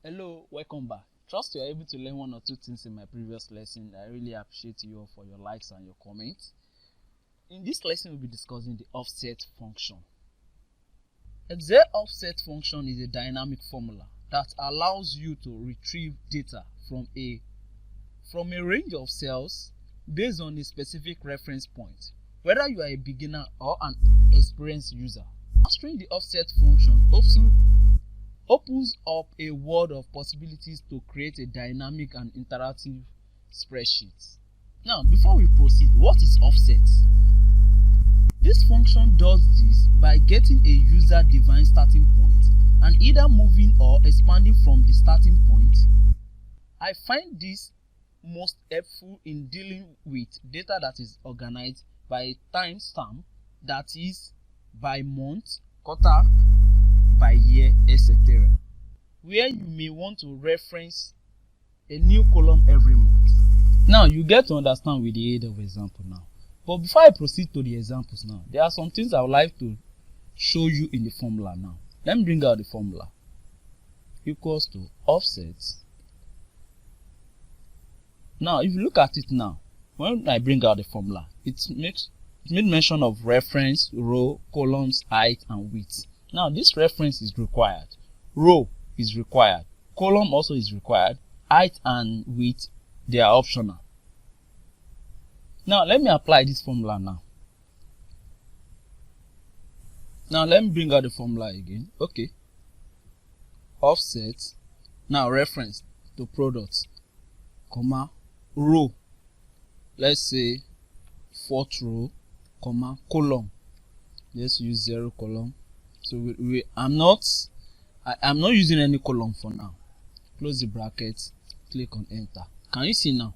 Hello, welcome back. Trust you are able to learn one or two things in my previous lesson. I really appreciate you all for your likes and your comments. In this lesson, we'll be discussing the offset function. A Z offset function is a dynamic formula that allows you to retrieve data from a range of cells based on a specific reference point, whether you are a beginner or an experienced user. Mastering the offset function opens up a world of possibilities to create a dynamic and interactive spreadsheet. Now, before we proceed, what is offset? This function does this by getting a user-defined starting point and either moving or expanding from the starting point. I find this most helpful in dealing with data that is organized by a timestamp, that is, by month, quarter, by year, etc., where you may want to reference a new column every month. Now you get to understand with the aid of example now. But before I proceed to the examples now, there are some things I would like to show you in the formula now. Let me bring out the formula. Equals to offset. Now if you look at it now, when I bring out the formula, it made mention of reference, row, columns, height, and width. Now this reference is required, row is required, column also is required, height and width, they are optional. Now let me apply this formula now. Now let me bring out the formula again. Okay. Offset. Now reference to product, comma, row. Let's say 4th row, comma, column. Let's use 0 column. So I'm not using any column for now. Close the bracket, click on enter. Can you see now?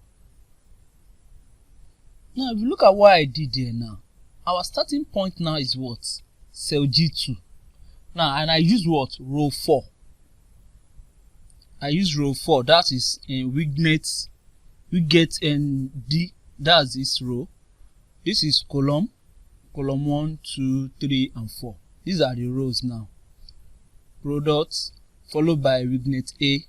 Now if you look at what I did there now, our starting point now is what? Cell G2. Now, and I use what? Row 4. I use row 4, that is in widget ND, that's this row. This is column 1, 2, 3, and 4. These are the rows now. Products followed by widget A,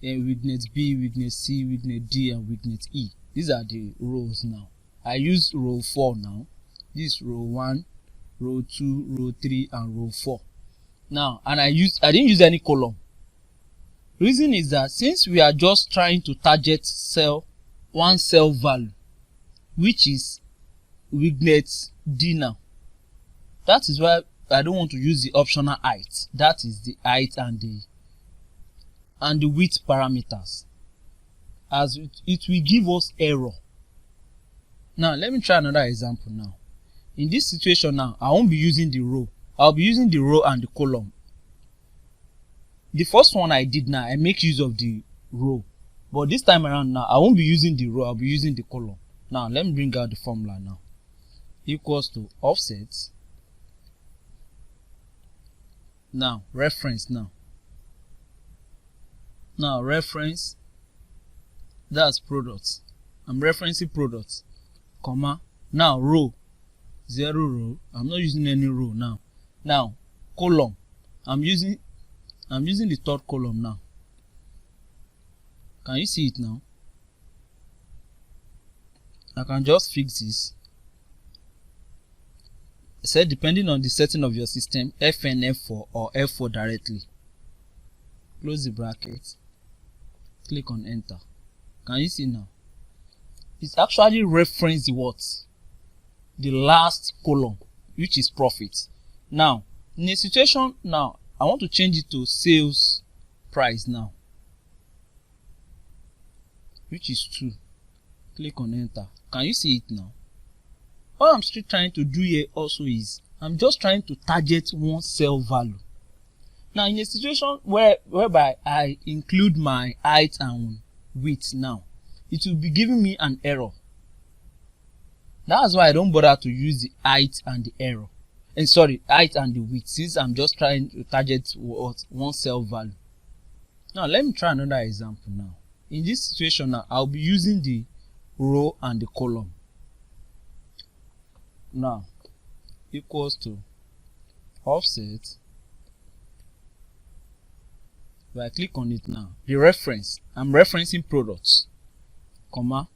and widget B, widget C, widget D, and widget E. These are the rows now. I use row 4 now. This row 1, row 2, row 3, and row 4. Now, and I didn't use any column. Reason is that since we are just trying to target one cell value, which is widget D now, that is why I don't want to use the optional height. That is the height and the width parameters, as it will give us error. Now let me try another example now. In this situation now, I won't be using the row. I'll be using the row and the column. The first one I did now, I make use of the row. But this time around now, I won't be using the row, I'll be using the column. Now let me bring out the formula now. Equals to offset. Now reference now. Now reference, that's products. I'm referencing products, comma. Now row, 0 row. I'm not using any row now. Now column, I'm using the 3rd column now. Can you see it now? I can just fix this. I said depending on the setting of your system, FN, F4 or F4 directly. Close the bracket, click on enter. Can you see now? It's actually referenced what? The last column, which is profit. Now in a situation now, I want to change it to sales price now, which is 2. Click on enter. Can you see it now? What I'm still trying to do here also is I'm just trying to target one cell value. Now in a situation whereby I include my height and width now, it will be giving me an error. That's why I don't bother to use the height and the error. And height and the width, since I'm just trying to target one cell value. Now let me try another example now. In this situation now, I'll be using the row and the column. Now equals to offset If I click on it now, the reference, I'm referencing products, comma.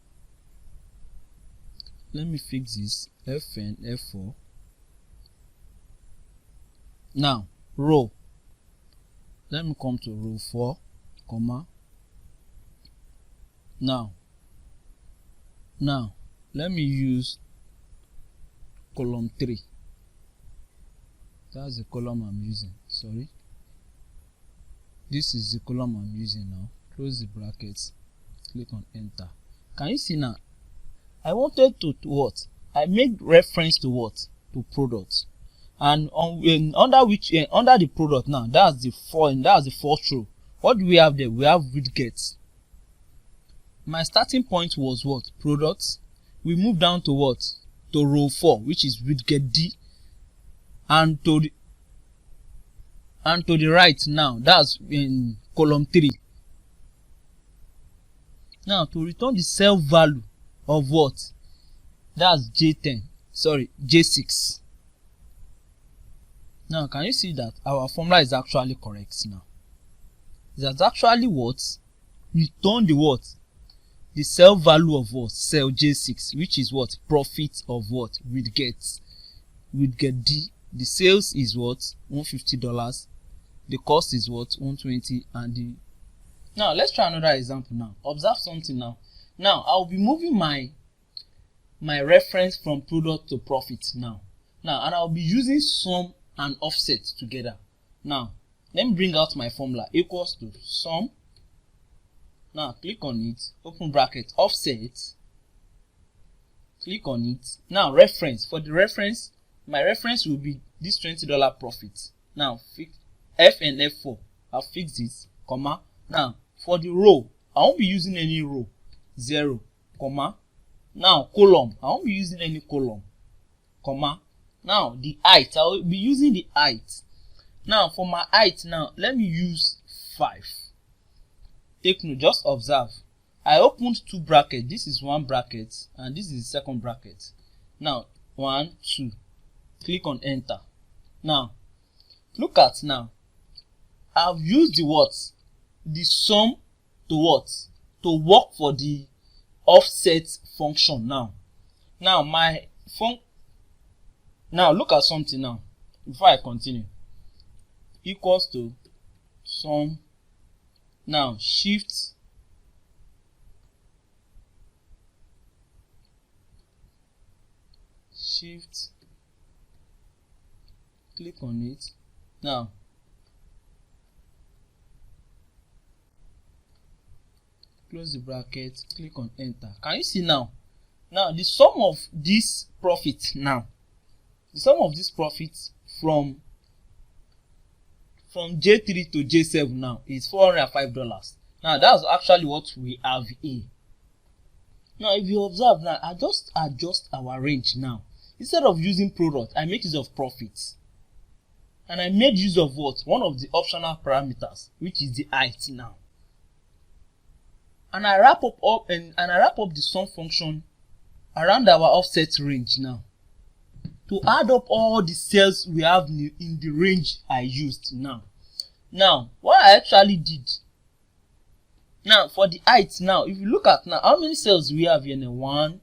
Let me fix this, Fn, F4. Now, row. Let me come to row 4, comma. Now, let me use column 3. That's the column I'm using. Sorry. This is the column I'm using now. Close the brackets. Click on enter. Can you see now? I wanted to what? I made reference to what? To product. And under the product now, that's the fourth row. What do we have there? We have widgets. My starting point was what? Products. We move down to what? To row 4, which is widget D. And to the right now, that's in column 3. Now to return the cell value of what? That's J10. Sorry, J6. Now can you see that our formula is actually correct now? That's actually what? Return the what? The cell value of what? Cell J6, which is what? Profit of what? Widget D. The sales is what? $150. The cost is what? $120. And the now let's try another example now. Observe something now. Now I'll be moving my reference from product to profit now. And I'll be using sum and offset together. Now let me bring out my formula. Equals to sum. Now click on it, open bracket, offset, click on it. Now reference, for the reference, my reference will be this $20 profit. Now fix F and F4, I'll fix it, comma. Now for the row, I won't be using any row, 0, comma. Now column, I won't be using any column, comma. Now the height, I will be using the height. Now for my height now, let me use 5. Take note, just observe. I opened 2 brackets. This is 1 bracket and this is the 2nd bracket. Now 1, 2. Click on enter. Now look at now. I've used the what? The sum to what? To work for the offset function now. Now now look at something now. Before I continue. Equals to sum. Now shift click on it. Now close the bracket, click on enter. Can you see now? Now the sum of this profit now, the sum of this profit from J3 to J7 now is $405. Now that's actually what we have here. Now if you observe now, I just adjust our range now. Instead of using product, I make use of profits. And I made use of what? One of the optional parameters, which is the height now. And I wrap up the sum function around our offset range now, to add up all the cells we have in the range I used now. Now, what I actually did, now for the height now, if you look at now, how many cells we have here now? 1,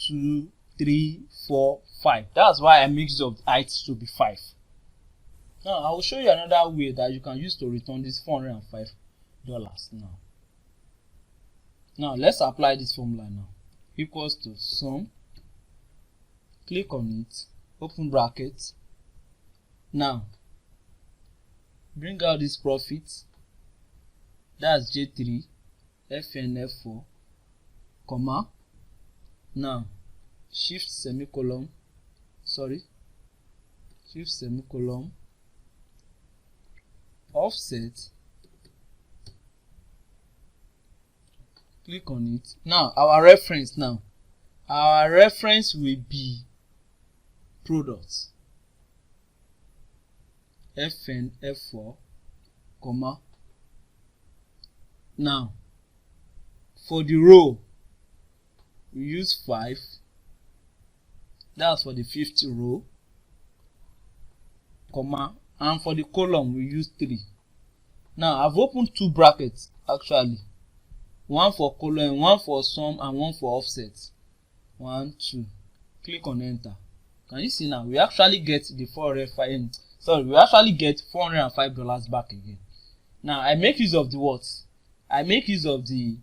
2, 3, 4, 5. That's why I make use of the height to be 5. Now, I will show you another way that you can use to return this $405 now. Now, let's apply this formula now. Equals to sum. Click on it. Open bracket. Now bring out this profit, that's J3, Fn, F4, comma. Now shift semicolon, offset, click on it. Now our reference will be products, Fn, F4, comma. Now for the row we use 5, that's for the 5th row, comma, and for the column we use 3. Now I've opened two brackets actually, one for colon, one for sum, and one for offset. 1 2. Click on enter. Can you see now we actually get the we actually get $405 back again. Now I make use of the what? I make use of the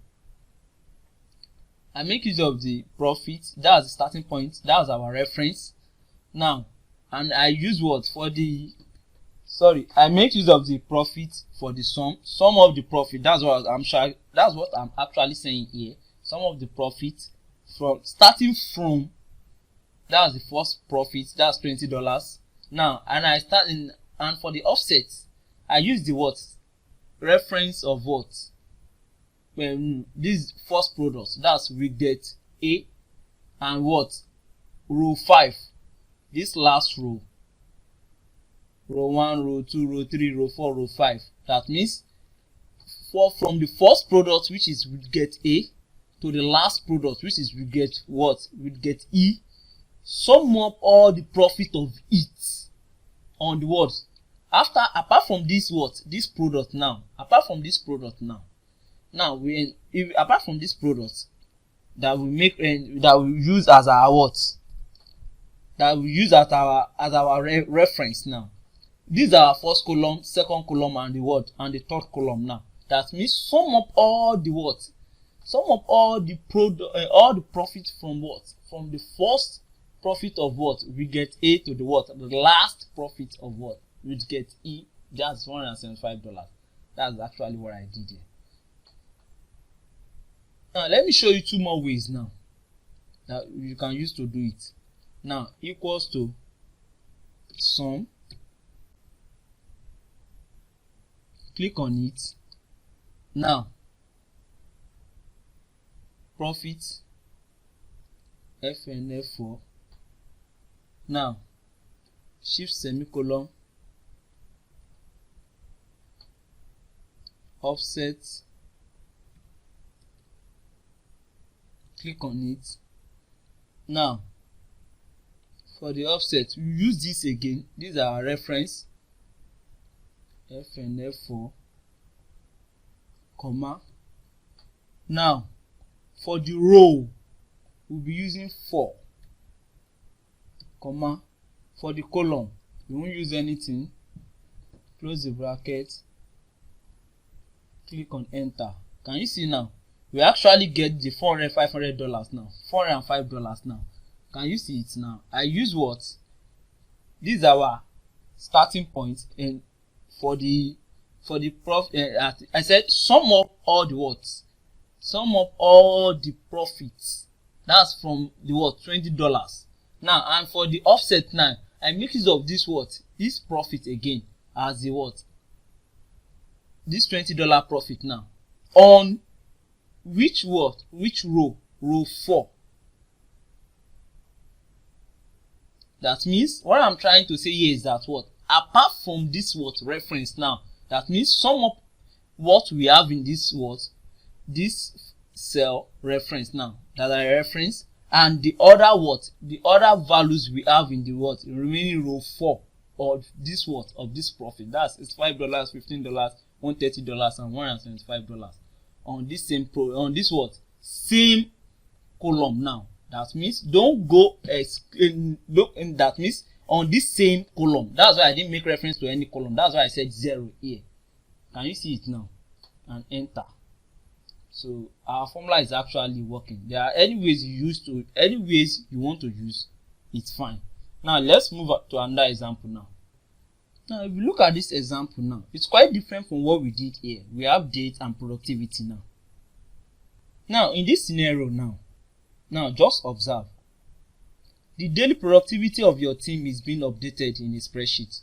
profit. That's the starting point. That's our reference. Now, and I use what for the I make use of the profit for the sum of the profit. That's what I'm actually saying here. Sum of the profit from starting from, that's the first profit, that's $20. Now, and I start in, and for the offset, I use the what? Reference of what? When this first product, that's we get A, and what? Row 5. This last row. Row 1, row 2, row 3, row 4, row 5. That means from the first product, which is we get A, to the last product, which is we get what? We get E. Sum up all the profit of it on the what? Apart from this what? This product now. Apart from this product now. Now apart from this product that we make that we use as our what? That we use as our reference now. These are our first column, second column, and the what? And the third column now. That means sum up all the what? Sum up all the profit from what? From the first profit of what? We get A to the what? The last profit of what? We get E. That's $175. That's actually what I did here. Now let me show you two more ways now that you can use to do it. Now equals to sum. Click on it. Now profit FNF4. Now shift semicolon, offset, click on it. Now for the offset we use this again. These are our reference, FNF4, comma. Now for the row we'll be using 4, comma. For the column we won't use anything. Close the bracket, click on enter. Can you see now we actually get the $500 now, $405 now. Can you see it now? I use what? This is our starting point, and for the profit, I said sum up all the what? Sum up all the profits. That's from the what? $20. Now, and for the offset now, I make use of this what? This profit again as the what? This $20 profit now. On which what? Which row? Row 4. That means what I'm trying to say here is that what? Apart from this what? Reference now. That means sum up what we have in this what? This cell reference now. That I reference, and the other what? The other values we have in the what? Remaining row 4 of this what? Of this profit. That's it's $5, $15, $130, and $175 on this same on this what? Same column now. That means don't go that means on this same column. That's why I didn't make reference to any column. That's why I said 0 here. Can you see it now? And enter. So our formula is actually working. There are any ways you want to use, it's fine. Now let's move to another example now. Now if you look at this example now, it's quite different from what we did here. We have date and productivity now. Now in this scenario now just observe. The daily productivity of your team is being updated in a spreadsheet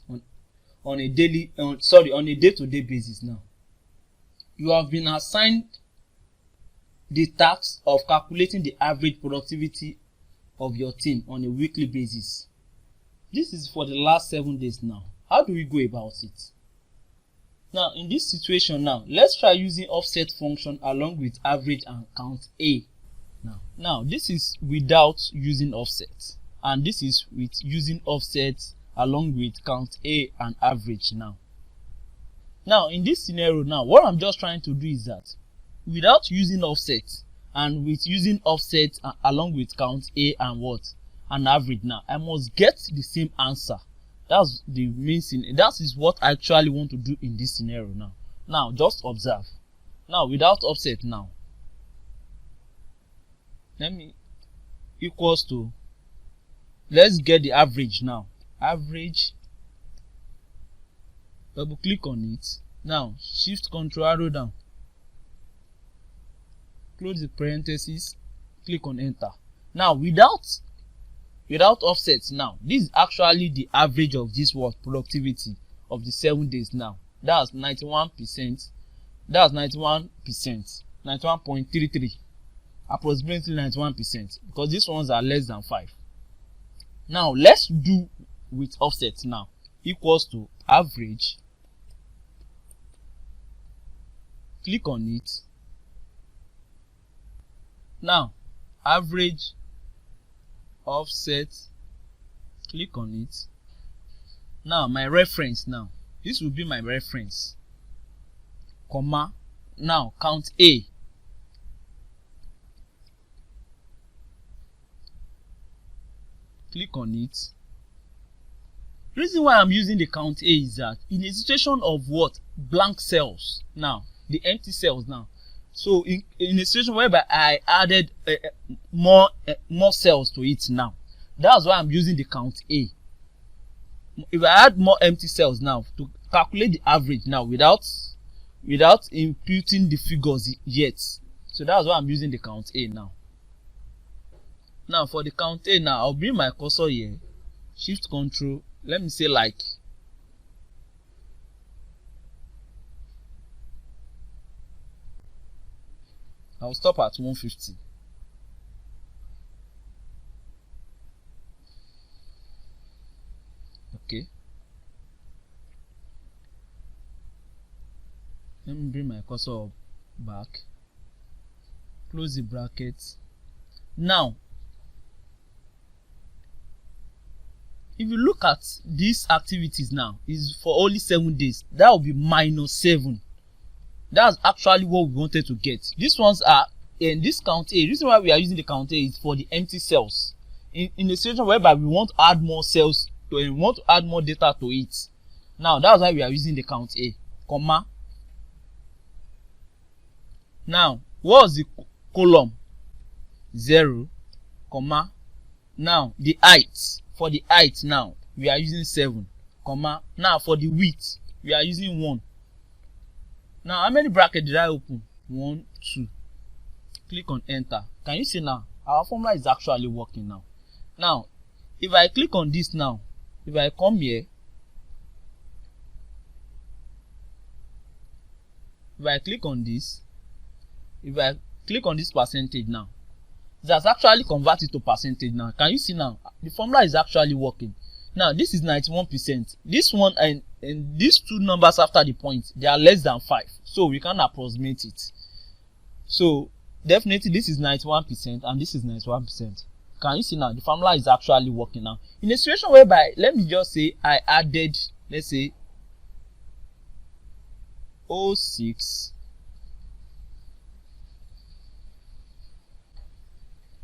on a day-to-day basis now. You have been assigned the task of calculating the average productivity of your team on a weekly basis. This is for the last 7 days now. How do we go about it? Now in this situation now, let's try using offset function along with average and count A. Now this is without using offset, and this is with using offset along with count A and average now. Now in this scenario now, what I'm just trying to do is that without using offset and with using offset along with count A and what an average, now I must get the same answer. That's the main thing. That is what I actually want to do in this scenario now. Now just observe. Now without offset now, let me equals to, let's get the average now. Average, double click on it. Now shift control arrow down, close the parentheses, click on enter. Now without offset now, this is actually the average of this what productivity of the 7 days. Now that's 91%. That's 91%, 91.33, approximately 91%, because these ones are less than 5. Now let's do with offset now, equals to average, click on it. Now average offset, click on it. Now my reference, now this will be my reference, comma, now count A, click on it. The reason why I'm using the count A is that in a situation of what, blank cells, now the empty cells now, so in a situation whereby I added more cells to it, now that's why I'm using the count A. If I add more empty cells now to calculate the average now without imputing the figures yet, so that's why I'm using the count A now. Now for the count A now, I'll bring my cursor here, shift control, let me say like I'll stop at 150. Okay, let me bring my cursor back, close the bracket. Now if you look at these activities now, is for only 7 days, that will be -7. That's actually what we wanted to get. These ones are in this count A. The reason why we are using the count A is for the empty cells. In a situation whereby we want to add more cells to it, we want to add more data to it. Now that's why we are using the count A, comma. Now what's the column? 0, comma. Now the height, for the height now we are using 7, comma. Now for the width we are using 1. Now how many brackets did I open? 1, 2. Click on enter. Can you see now our formula is actually working now? Now if I click on this now, if I come here, if I click on this, if I click on this percentage now, it has actually converted to percentage now. Can you see now the formula is actually working? Now this is 91%. This one and these two numbers after the point, they are less than 5, so we can approximate it. So definitely this is 91% and this is 91%. Can you see now the formula is actually working now? In a situation whereby, let me just say I added, let's say 06,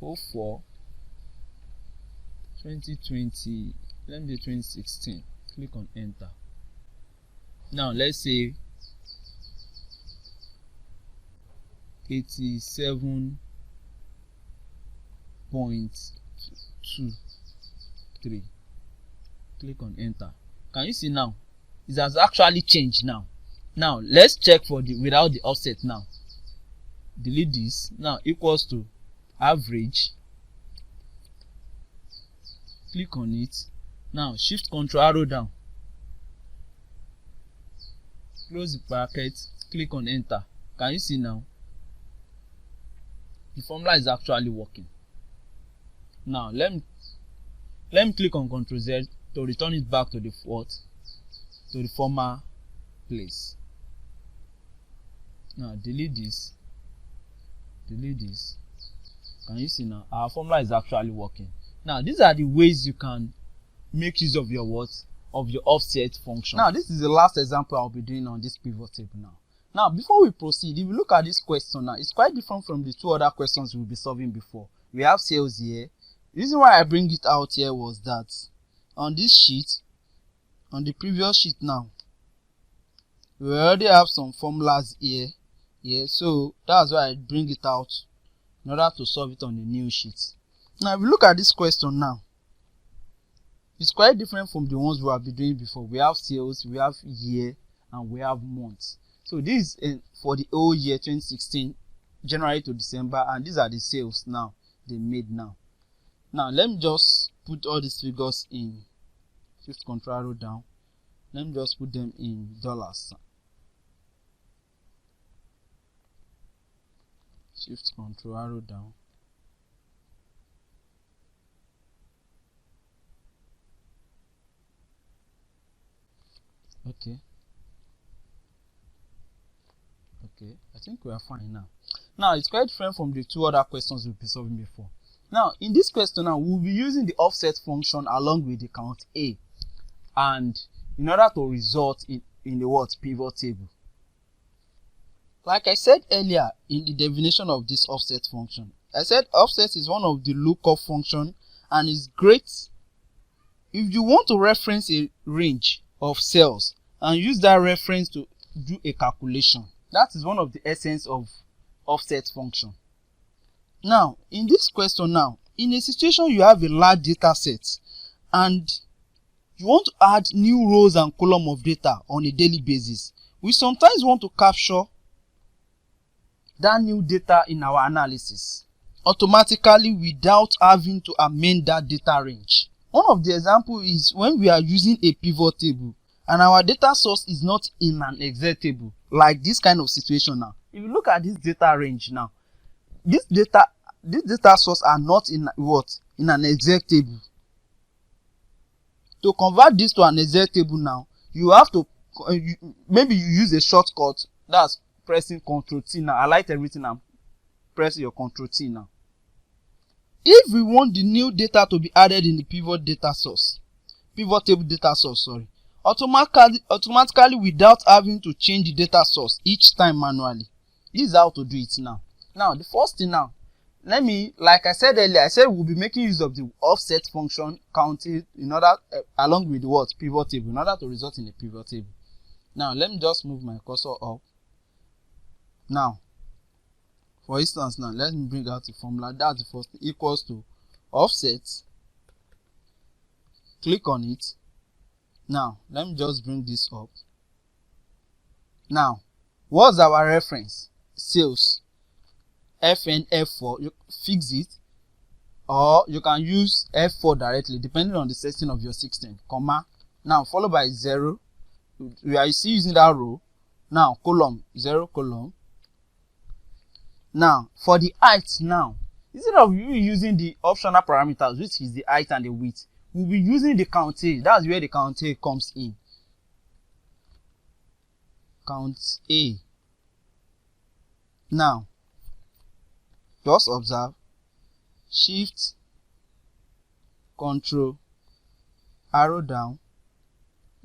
04, 2020, let me do 2016, click on enter. Now let's say 87.23, click on enter. Can you see now it has actually changed now? Now let's check for the without the offset now. Delete this. Now equals to average, click on it. Now shift control arrow down, close the bracket, click on enter. Can you see now the formula is actually working? Now let me click on Ctrl Z to return it back to the to the former place. Now delete this, delete this. Can you see now our formula is actually working? Now these are the ways you can make use of your of your offset function. Now, this is the last example I'll be doing on this pivot table now. Now, before we proceed, if you look at this question now, it's quite different from the two other questions we'll be solving before. We have sales here. The reason why I bring it out here was that on this sheet, on the previous sheet now, we already have some formulas here. So that's why I bring it out in order to solve it on the new sheet. Now, if you look at this question now, it's quite different from the ones we have been doing before. We have sales, we have year, and we have months. So this is for the whole year 2016, January to December, and these are the sales now they made now. Now let me just put all these figures in Shift Control arrow down. Let me just put them in dollars. Shift Control arrow down. Okay, I think we are fine now. Now, it's quite different from the two other questions we've been solving before. Now, in this question now, we'll be using the offset function along with the count A, and in order to result in the what pivot table. Like I said earlier in the definition of this offset function, I said offset is one of the lookup function and is great if you want to reference a range of cells and use that reference to do a calculation. That is one of the essence of offset function. Now, in this question now, in a situation you have a large data set and you want to add new rows and columns of data on a daily basis, we sometimes want to capture that new data in our analysis automatically without having to amend that data range. One of the examples is when we are using a pivot table and our data source is not in an Excel table, like this kind of situation now. If you look at this data range now, this data source are not in in an Excel table. To convert this to an Excel table now, you have to maybe you use a shortcut, that's pressing Ctrl T. Now highlight everything and press your Ctrl T now. If we want the new data to be added in the pivot table data source, automatically without having to change the data source each time manually. This is how to do it now. Now, the first thing now, like I said earlier, I said we'll be making use of the offset function counted in order along with the pivot table in order to result in a pivot table. Now, let me just move my cursor up. Now, for instance, now let me bring out the formula. That's the first thing, equals to offset. Click on it. Now, let me just bring this up. Now, what's our reference? Sales. FN F4. You fix it, or you can use F4 directly depending on the setting of your 16. Comma. Now, followed by 0. We are still using that row. Now, column 0 column. Now, for the height now, instead of you using the optional parameters, which is the height and the width, we'll be using the count A. That's where the count A comes in. Count A. Now, just observe, Shift, Control, arrow down,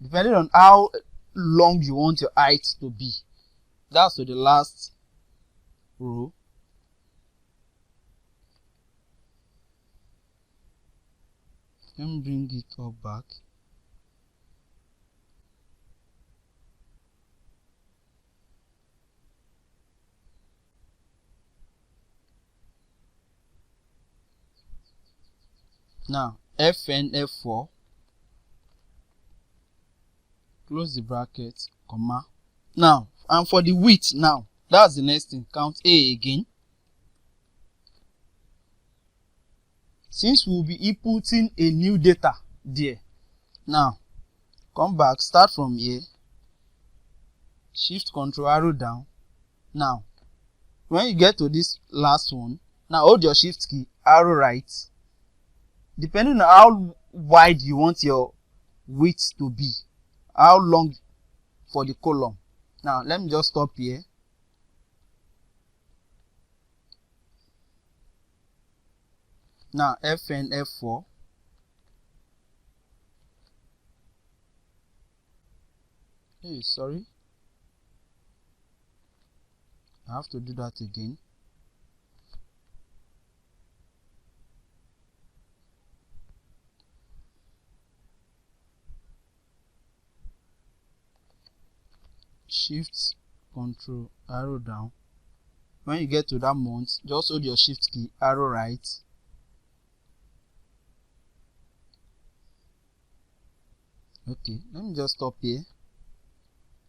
depending on how long you want your height to be. That's to the last row. Let me bring it up back. Now, FN F4. Close the bracket, comma. Now, and for the width now, that's the next thing. Count A again. Since we'll be inputting a new data there. Now, come back, start from here. Shift Control arrow down. Now, when you get to this last one, now hold your Shift key, arrow right. Depending on how wide you want your width to be, how long for the column. Now, let me just stop here. Now, FN F4. Hey, sorry, I have to do that again. Shift Control arrow down. When you get to that month, just hold your shift key, arrow right. Okay, let me just stop here.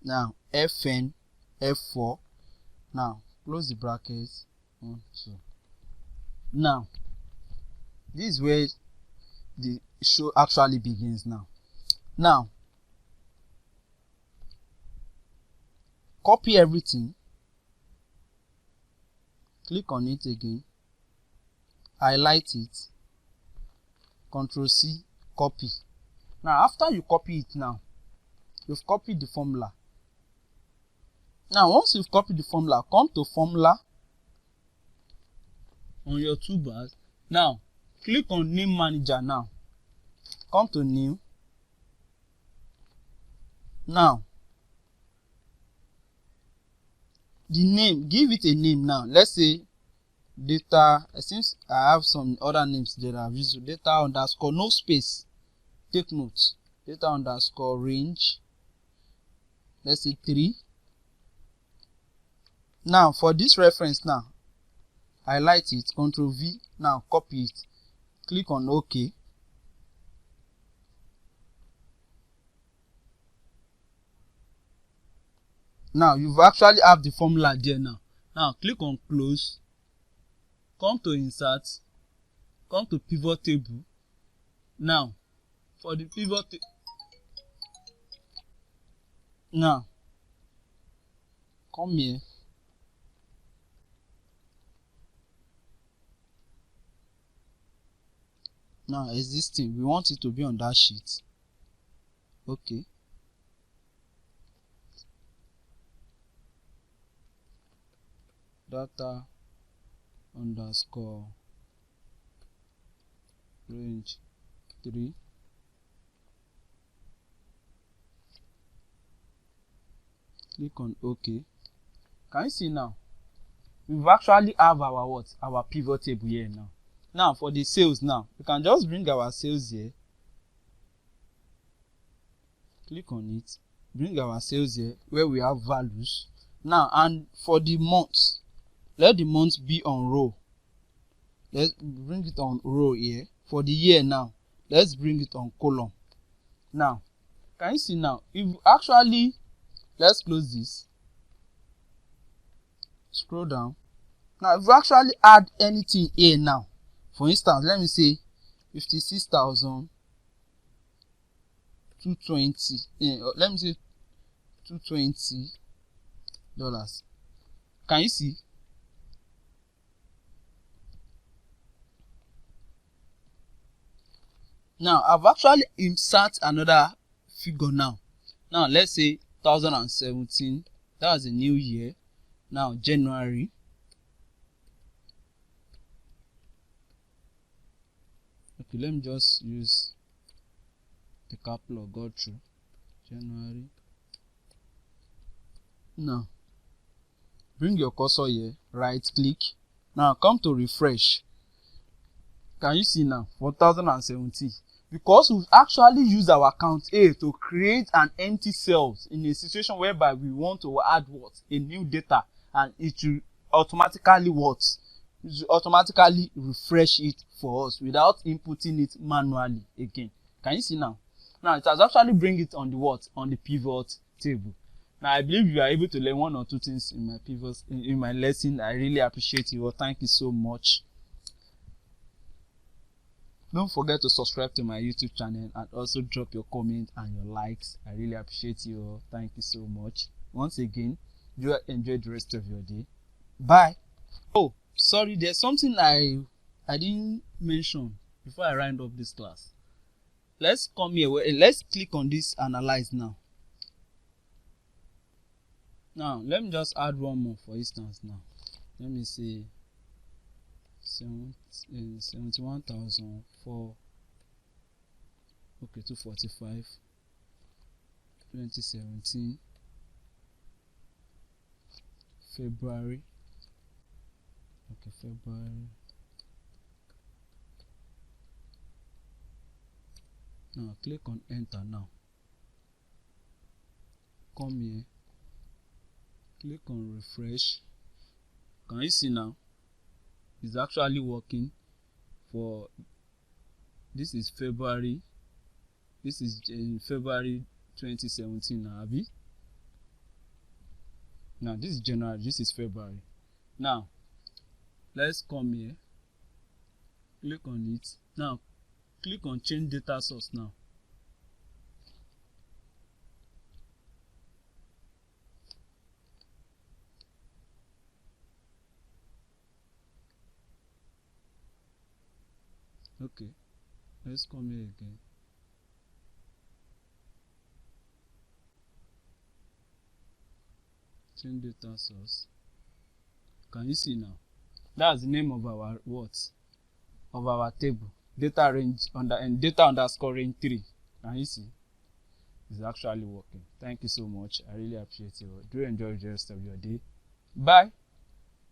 Now FN F4. Now close the brackets. 1, 2. Now this is where the show actually begins. Now copy everything, click on it again, highlight it, Ctrl C, copy. Now after you copy it, now you've copied the formula. Now once you've copied the formula, come to formula on your toolbars. Now click on name manager. Now come to new. Now the name, give it a name. Now let's say data, since I have some other names that I've used, data underscore, no space, take note, data underscore range, let's say 3. Now for this reference, now highlight it, Ctrl V, now copy it, click on OK. Now you've actually have the formula there. Now click on close, come to insert, come to pivot table. Now for the pivot now come here, now existing, we want it to be on that sheet. Okay, data underscore range 3. Click on OK. Can you see now? We've actually have our what? Our pivot table here now. Now for the sales, now we can just bring our sales here. Click on it. Bring our sales here where we have values. Now and for the months, let the months be on row. Let's bring it on row here. For the year now, let's bring it on column. Now, can you see now? If you actually, let's close this. Scroll down. Now, if you actually add anything here now, for instance, let me say 56,220. Let me say $220. Can you see? Now I've actually insert another figure now. Now let's say 2017. That's a new year. Now January. Okay, let me just use the couple of go through January. Now bring your cursor here, right click. Now come to refresh. Can you see now for 2017? Because we've actually used our account A to create an empty cell in a situation whereby we want to add what? A new data, and it will automatically what? It will automatically refresh it for us without inputting it manually again. Can you see now? Now it has actually bring it on the what? On the pivot table. Now I believe you are able to learn 1 or 2 things in my pivots in my lesson. I really appreciate you. Thank you so much. Don't forget to subscribe to my YouTube channel and also drop your comment and your likes. I really appreciate you all. Thank you so much. Once again, do enjoy the rest of your day. Bye. Oh, sorry, there's something I didn't mention before I round up this class. Let's come here. Let's click on this analyze now. Now, let me just add one more for instance now. Let me say 71,004. Okay, 245. 2017. February. Okay, February. Now click on enter. Now come here, click on refresh. Can you see now? It's actually working. For this is February. This is in February 2017 now, Abi. Now this is January, this is February. Now let's come here, click on it. Now click on change data source. Now okay, let's come here again. Change data source. Can you see now? That's the name of our what? Of our table. Data range and data underscore range 3. Can you see? It's actually working. Thank you so much. I really appreciate it. Do enjoy the rest of your day. Bye.